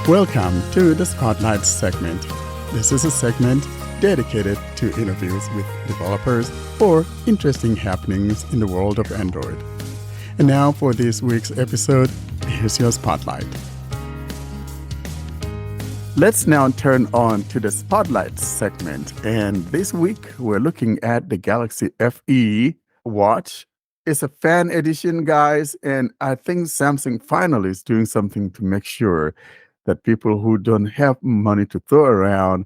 Welcome to the Spotlight segment. This is a segment dedicated to interviews with developers or interesting happenings in the world of Android. And now for this week's episode, here's your Spotlight. Let's now turn on to the Spotlight segment. And this week, we're looking at the Galaxy FE watch. It's a fan edition, guys, and I think Samsung finally is doing something to make sure that people who don't have money to throw around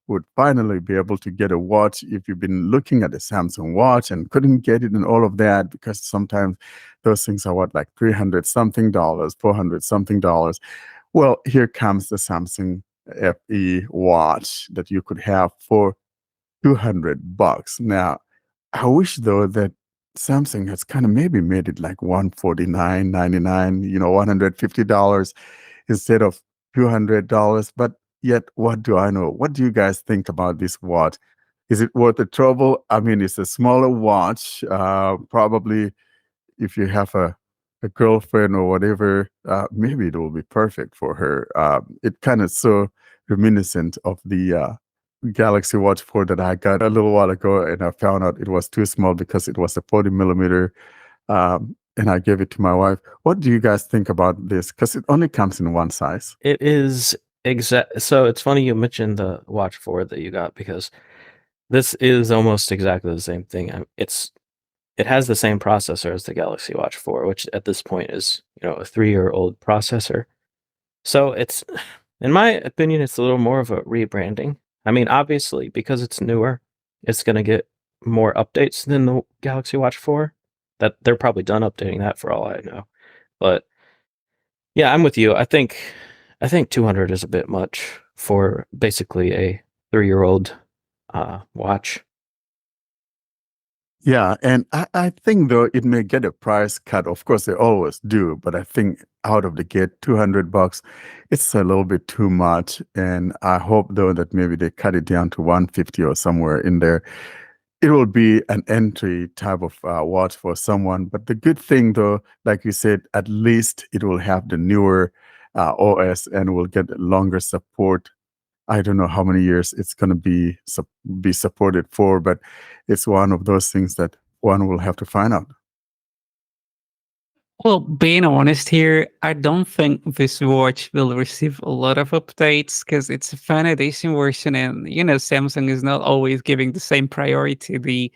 would finally be able to get a watch. If you've been looking at the Samsung watch and couldn't get it and all of that, because sometimes those things are like $300 something, $400 something. Well, here comes the Samsung FE watch that you could have for $200. Now, I wish though that Samsung has kind of maybe made it like $149.99, $150 instead of $200. But yet, what do I know? What do you guys think about this watch? Is it worth the trouble? I mean, it's a smaller watch. Probably if you have a girlfriend or whatever, maybe it will be perfect for her. It kind of so reminiscent of the Galaxy Watch 4 that I got a little while ago, and I found out it was too small because it was a 40 millimeter. And I gave it to my wife. What do you guys think about this? Because it only comes in one size. It is so it's funny you mentioned the Watch 4 that you got, because this is almost exactly the same thing. It has the same processor as the Galaxy Watch 4, which at this point is, a 3-year-old processor. So it's, in my opinion, it's a little more of a rebranding. I mean, obviously, because it's newer, it's going to get more updates than the Galaxy Watch 4. That they're probably done updating that for all I know. But yeah, I'm with you. I think 200 is a bit much for basically a 3-year-old watch. Yeah, and I think though it may get a price cut. Of course, they always do, but I think out of the gate, $200, it's a little bit too much. And I hope though that maybe they cut it down to 150 or somewhere in there. It will be an entry type of watch for someone. But the good thing, though, like you said, at least it will have the newer OS and will get longer support. I don't know how many years it's going to be supported for, but it's one of those things that one will have to find out. Well, being honest here, I don't think this watch will receive a lot of updates because it's a fan edition version, and Samsung is not always giving the same priority to the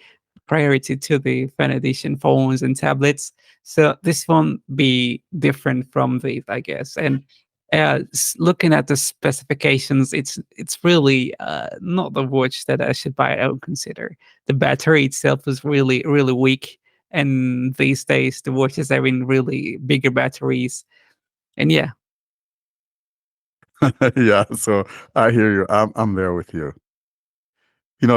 fan edition phones and tablets. So this won't be different from these, I guess. And looking at the specifications, it's really not the watch that I should buy. I would consider the battery itself is really really weak. And these days, the watches are in really bigger batteries. And yeah. Yeah, so I hear you. I'm there with you.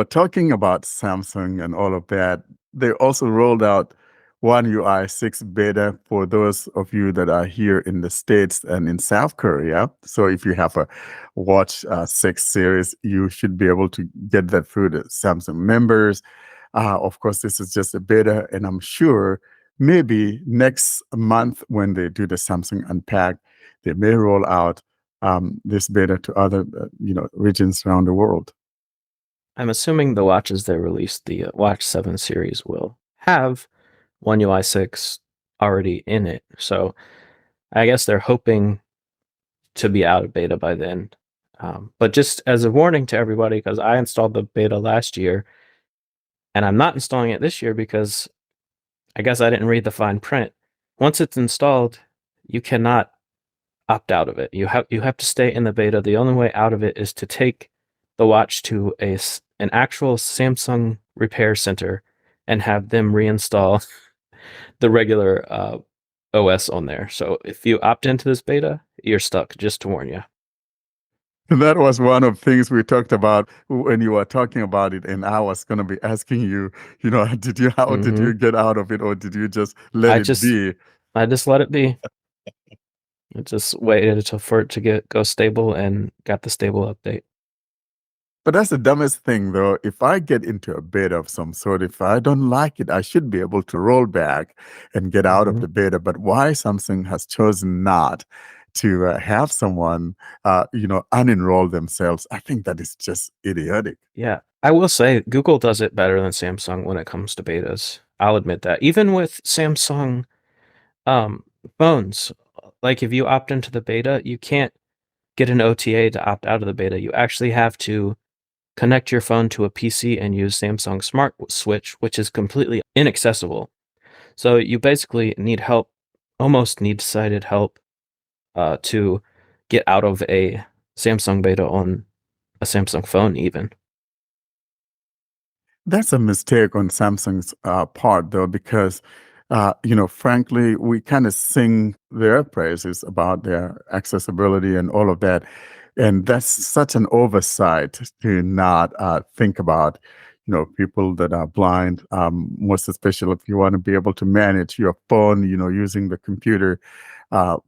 Talking about Samsung and all of that, they also rolled out One UI6Beta for those of you that are here in the States and in South Korea. So if you have a Watch 6 series, you should be able to get that through the Samsung members. Of course, this is just a beta, and I'm sure maybe next month when they do the Samsung Unpacked, they may roll out this beta to other regions around the world. I'm assuming the watches they released, the Watch 7 series, will have One UI 6 already in it. So I guess they're hoping to be out of beta by then. But just as a warning to everybody, because I installed the beta last year, and I'm not installing it this year because I guess I didn't read the fine print. Once it's installed, you cannot opt out of it. You have to stay in the beta. The only way out of it is to take the watch to an actual Samsung repair center and have them reinstall the regular OS on there. So if you opt into this beta, you're stuck, just to warn you. That was one of the things we talked about when you were talking about it, and I was going to be asking you, did you get out of it, or did you just let it be? I just let it be. I just waited for it to go stable and got the stable update. But that's the dumbest thing, though. If I get into a beta of some sort, if I don't like it, I should be able to roll back and get out of the beta. But why Samsung has chosen not to have someone, unenroll themselves. I think that is just idiotic. Yeah, I will say Google does it better than Samsung when it comes to betas. I'll admit that. Even with Samsung um, phones, like if you opt into the beta, you can't get an OTA to opt out of the beta. You actually have to connect your phone to a PC and use Samsung Smart Switch, which is completely inaccessible. So you basically need help, almost need sighted help, to get out of a Samsung beta on a Samsung phone, even. That's a mistake on Samsung's part, though, because, frankly, we kind of sing their praises about their accessibility and all of that. And that's such an oversight to not think about, people that are blind, most especially if you want to be able to manage your phone, using the computer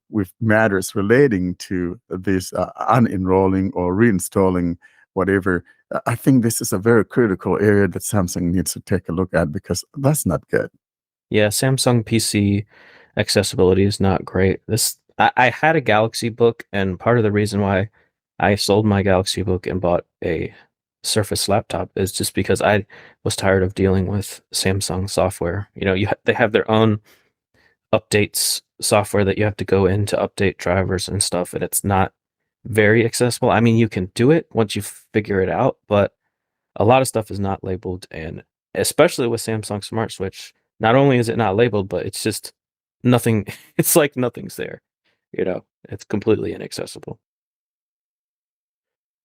with matters relating to this unenrolling or reinstalling whatever. I think this is a very critical area that Samsung needs to take a look at because that's not good. Yeah, Samsung PC accessibility is not great. I had a Galaxy Book, and part of the reason why I sold my Galaxy Book and bought a Surface laptop is just because I was tired of dealing with Samsung software. They have their own updates software that you have to go in to update drivers and stuff, and it's not very accessible. I mean, you can do it once you figure it out, but a lot of stuff is not labeled, and especially with Samsung Smart Switch, not only is it not labeled, but it's just nothing. It's like nothing's there. It's completely inaccessible.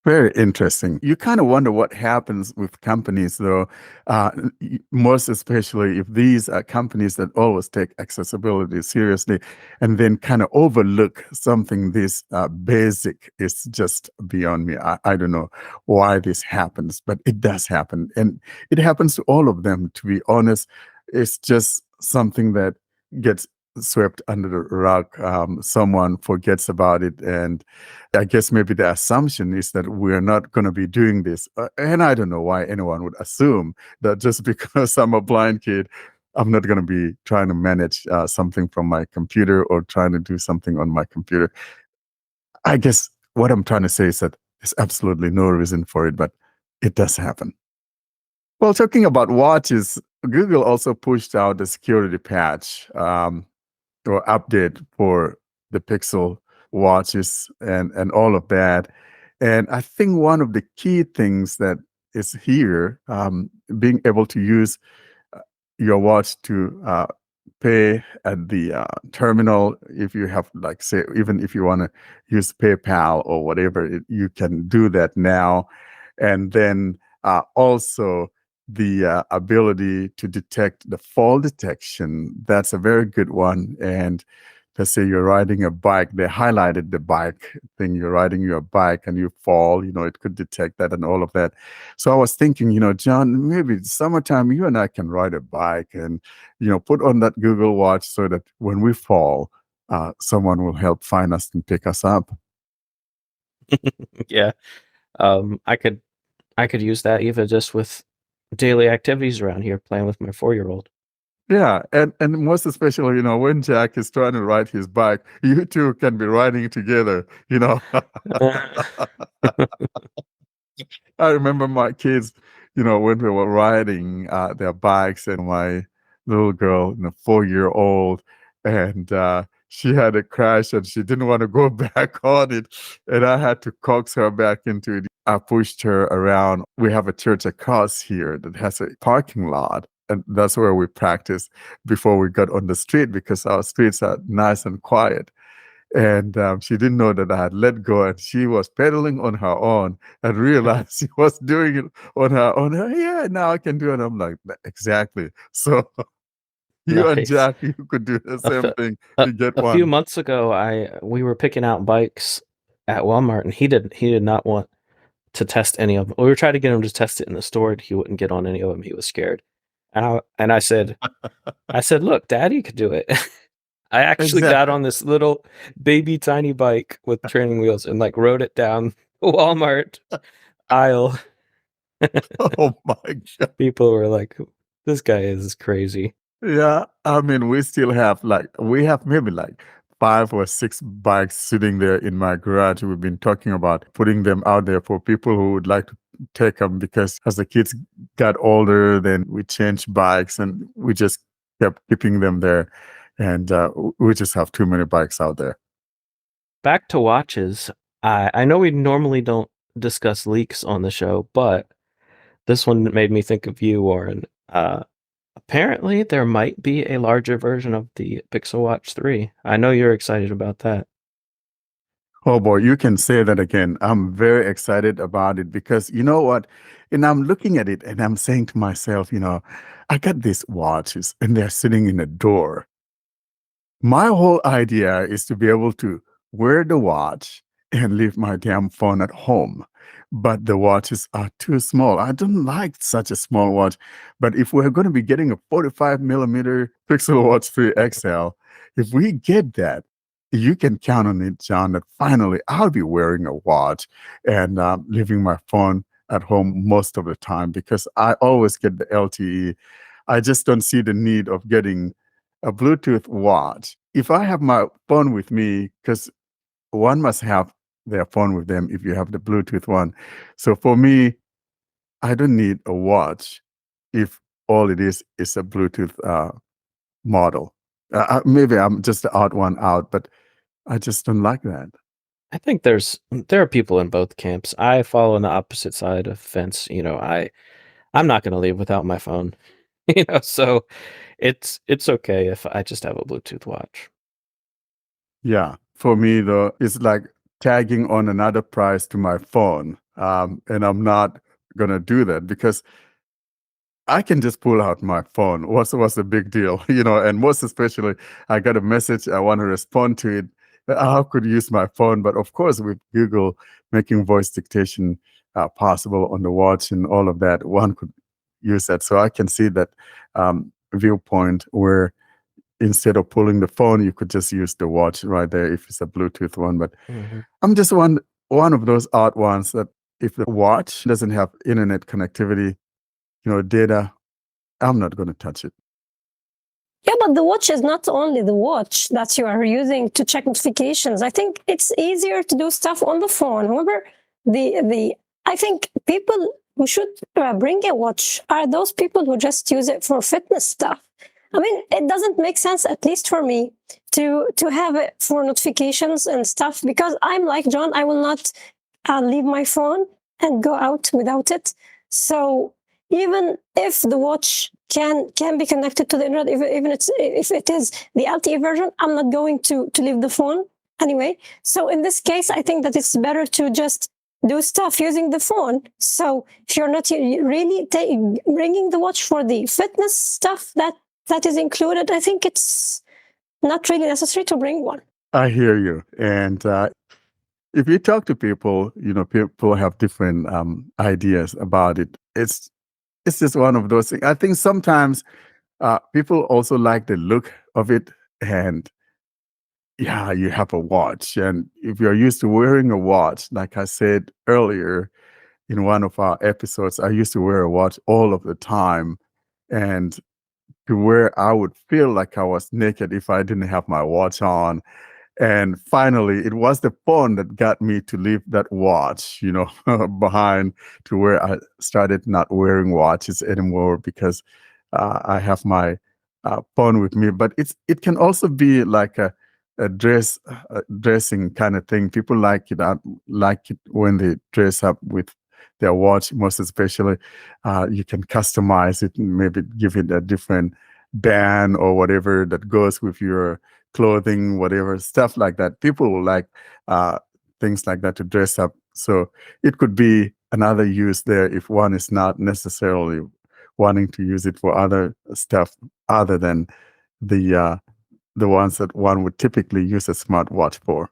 Very interesting. You kind of wonder what happens with companies, though, most especially if these are companies that always take accessibility seriously and then kind of overlook something this basic is just beyond me. I don't know why this happens, but it does happen. And it happens to all of them, to be honest. It's just something that gets swept under the rug. Someone forgets about it, and I guess maybe the assumption is that we're not going to be doing this. And I don't know why anyone would assume that just because I'm a blind kid, I'm not going to be trying to manage something from my computer or trying to do something on my computer. I guess what I'm trying to say is that there's absolutely no reason for it, but it does happen. Well, talking about watches, Google also pushed out the security patch. Or update for the Pixel watches and all of that. And I think one of the key things that is here, being able to use your watch to pay at the terminal. If you have, like, say, even if you want to use PayPal or whatever, you can do that now. And then also the ability to detect the fall detection. That's a very good one. And let's say you're riding a bike, they highlighted the bike thing. You're riding your bike and you fall, it could detect that and all of that. So I was thinking, John, maybe summertime you and I can ride a bike and, put on that Google Watch so that when we fall, someone will help find us and pick us up. Yeah, I could use that even just with daily activities around here, playing with my 4-year-old. Yeah, and most especially, when Jack is trying to ride his bike, you two can be riding together. I remember my kids, when we were riding their bikes, and my little girl, 4-year-old, and she had a crash and she didn't want to go back on it. And I had to coax her back into it. I pushed her around. We have a church across here that has a parking lot. And that's where we practice before we got on the street because our streets are nice and quiet. And she didn't know that I had let go, and she was pedaling on her own and realized she was doing it on her own. Yeah, now I can do it. I'm like, exactly. So you and Nice. Jack, you could do the same thing. You get A few one. months ago, we were picking out bikes at Walmart, and he did not want to test any of them. We were trying to get him to test it in the store, and he wouldn't get on any of them. He was scared, and I said, "Look, Daddy could do it." I actually got Exactly. on this little baby tiny bike with training wheels and like rode it down the Walmart aisle. Oh my God. People were like, "This guy is crazy." Yeah, I mean, we still have we have maybe like 5 or 6 bikes sitting there in my garage. We've been talking about putting them out there for people who would like to take them, because as the kids got older, then we changed bikes and we just kept keeping them there. And we just have too many bikes out there. Back to watches. I know we normally don't discuss leaks on the show, but this one made me think of you, Warren. Apparently, there might be a larger version of the Pixel Watch 3. I know you're excited about that. Oh boy, you can say that again. I'm very excited about it because you know what? And I'm looking at it and I'm saying to myself, I got these watches and they're sitting in a door. My whole idea is to be able to wear the watch and leave my damn phone at home. But the watches are too small. I don't like such a small watch. But if we're going to be getting a 45 millimeter Pixel Watch 3 XL, if we get that, you can count on it, John, that finally I'll be wearing a watch and leaving my phone at home most of the time, because I always get the LTE. I just don't see the need of getting a Bluetooth watch. If I have my phone with me, because one must have their phone with them if you have the Bluetooth one. So for me, I don't need a watch if all it is a Bluetooth model. Maybe I'm just the odd one out, but I just don't like that. I think there are people in both camps. I follow on the opposite side of the fence. I'm not going to leave without my phone. So it's okay if I just have a Bluetooth watch. Yeah, for me though, it's like tagging on another price to my phone, and I'm not gonna do that because I can just pull out my phone. What's the big deal, And most especially, I got a message, I want to respond to it. I could use my phone, but of course, with Google making voice dictation possible on the watch and all of that, one could use that. So I can see that viewpoint where instead of pulling the phone, you could just use the watch right there if it's a Bluetooth one. But I'm just one of those odd ones that if the watch doesn't have internet connectivity, data, I'm not going to touch it. Yeah, but the watch is not only the watch that you are using to check notifications. I think it's easier to do stuff on the phone. However, I think people who should bring a watch are those people who just use it for fitness stuff. I mean, it doesn't make sense, at least for me, to have it for notifications and stuff, because I'm like John, I will not leave my phone and go out without it. So even if the watch can be connected to the internet, even if it is the LTE version, I'm not going to leave the phone anyway. So in this case, I think that it's better to just do stuff using the phone. So if you're not really bringing the watch for the fitness stuff that is included, I think it's not really necessary to bring one. I hear you. And if you talk to people, people have different ideas about it. It's just one of those things. I think sometimes people also like the look of it. And yeah, you have a watch. And if you're used to wearing a watch, like I said earlier in one of our episodes, I used to wear a watch all of the time. And to where I would feel like I was naked if I didn't have my watch on. And finally, it was the phone that got me to leave that watch, behind, to where I started not wearing watches anymore because I have my phone with me. But it can also be like a dressing kind of thing. People like it. Like it when they dress up with their watch, most especially. You can customize it and maybe give it a different band or whatever that goes with your clothing, whatever, stuff like that. People will like things like that to dress up. So it could be another use there if one is not necessarily wanting to use it for other stuff other than the ones that one would typically use a smartwatch for.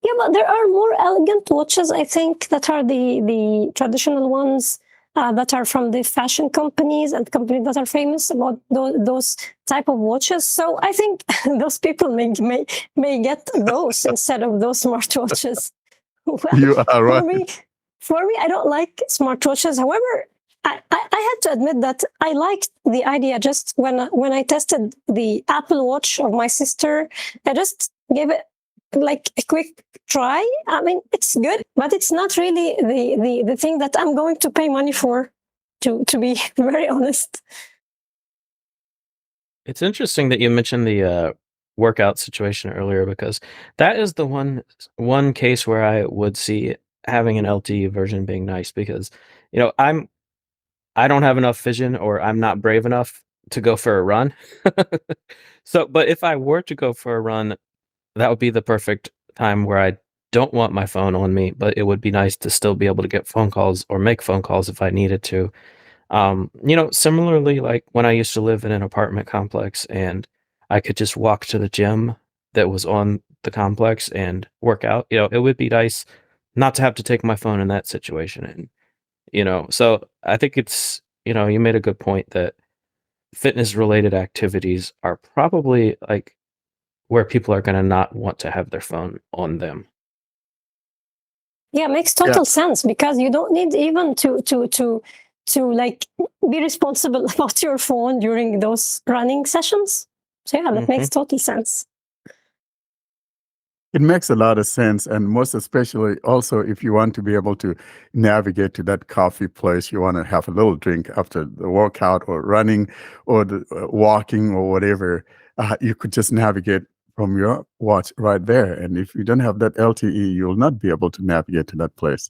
Yeah, but there are more elegant watches, I think, that are the traditional ones that are from the fashion companies and companies that are famous about those type of watches. So I think those people may get those instead of those smartwatches. Well, You are right. For me, I don't like smartwatches. However, I had to admit that I liked the idea just when I tested the Apple Watch of my sister. I just give it like a quick try. I mean, it's good, but it's not really the thing that I'm going to pay money for, to be very honest. It's interesting that you mentioned the workout situation earlier, because that is the one case where I would see having an LTE version being nice, because I don't have enough vision, or I'm not brave enough to go for a run. So, but if I were to go for a run, that would be the perfect time where I don't want my phone on me, but it would be nice to still be able to get phone calls or make phone calls if I needed to. Similarly, like when I used to live in an apartment complex and I could just walk to the gym that was on the complex and work out, it would be nice not to have to take my phone in that situation. And, so I think it's, you made a good point that fitness related activities are probably like where people are going to not want to have their phone on them. Yeah, makes total sense, because you don't need even to like be responsible about your phone during those running sessions. So yeah, that makes total sense. It makes a lot of sense, and most especially also if you want to be able to navigate to that coffee place, you want to have a little drink after the workout or running or the walking or whatever, you could just navigate from your watch right there. And if you don't have that LTE, you'll not be able to navigate to that place.